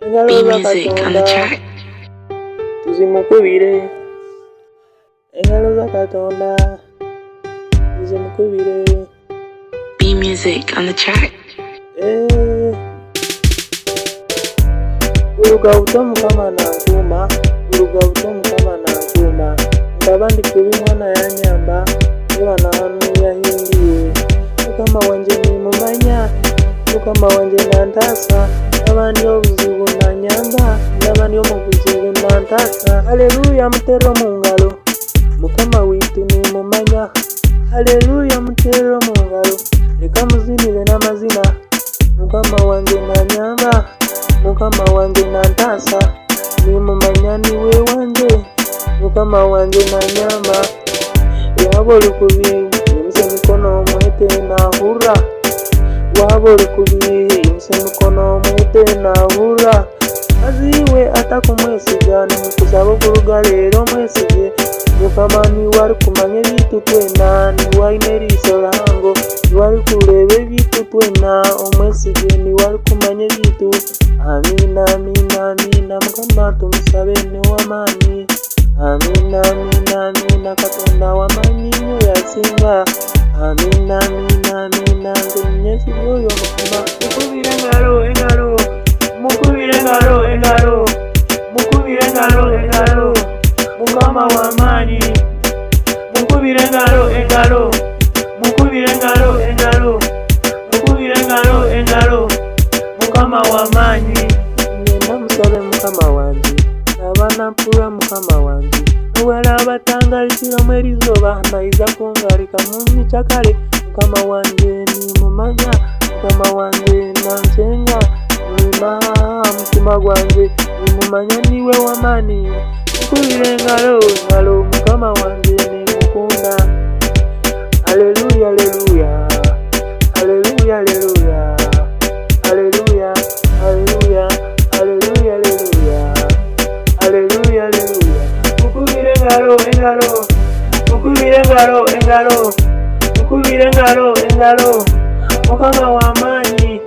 B Music on the track. Tuzimukubire engalo za Katonda, tuzimukubire. B Music on the track. Uruga utomu kama na nkuma, uruga utomu kama na nkuma. Ndaba ndi kubi mwana ya nyamba, niba na hanu yahingiye. Mukama wanje ni mumanya, Mukama wanje nantasa. Abandi obuzibu na nyamba, abandi omubuzibu na ntasa. Haleluya mutero mungalo, Mukama witu ni mumanya. Haleluya mutero mungalo, reka muzinire n'amazina. Mukama wanje na nyamba, Mukama wanje na ntasa. Ni mumanya niwe wanje, Mukama wanje na nyamba. Wabori kubi, imse mikono mwete na hura. Wabori kubi, imse mikono mwete na hura. Aziwe atakumwesiga nimukusaba kuruga rero mwesige. Mukama ni wari kumanya bitu twena, ni waine riso lango. Ni wari kurebe bitu twena, omwesige ni wari kumanya bitu. Amina, amina, amina, Mukama tumusabe ne wamani. Amina, amina, amina, Katonda wamani nyo yasinga. Amina, amina, amina, ngenyesi yoyo Mukama. Mukubire engalo, engalo, mukubire engalo, engalo, mukubire engalo, engalo, Mukama wamani. Mukubire engalo, engalo, mukubire engalo, engalo, mukubire engalo, engalo, Mukama wamani. Ngenda musabe Mukama wanje, abana mpura Mukama wanje. Wala batangalizira mwerizoba naiza kungarika muni chakale. Mukama wanje ni mumanya, Mukama wanje nansenga. Nina mutima gwanje ni mumanya niwe wamani. Mukubire engalo, engalo, Mukama wanje ni mukunda. Haleluya, haleluya, haleluya, haleluya, haleluya, haleluya, haleluya, haleluya, haleluya, haleluya. Mukubire engalo, engalo, mukubire engalo, engalo, mukubire engalo, engalo, Mukama wamani.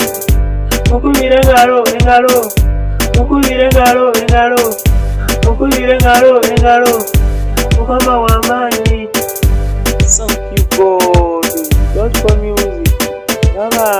Mukubire engalo, engalo, mukubire engalo, engalo, mukubire engalo, engalo, Mukama wamani. Thank you God for music. Bye bye.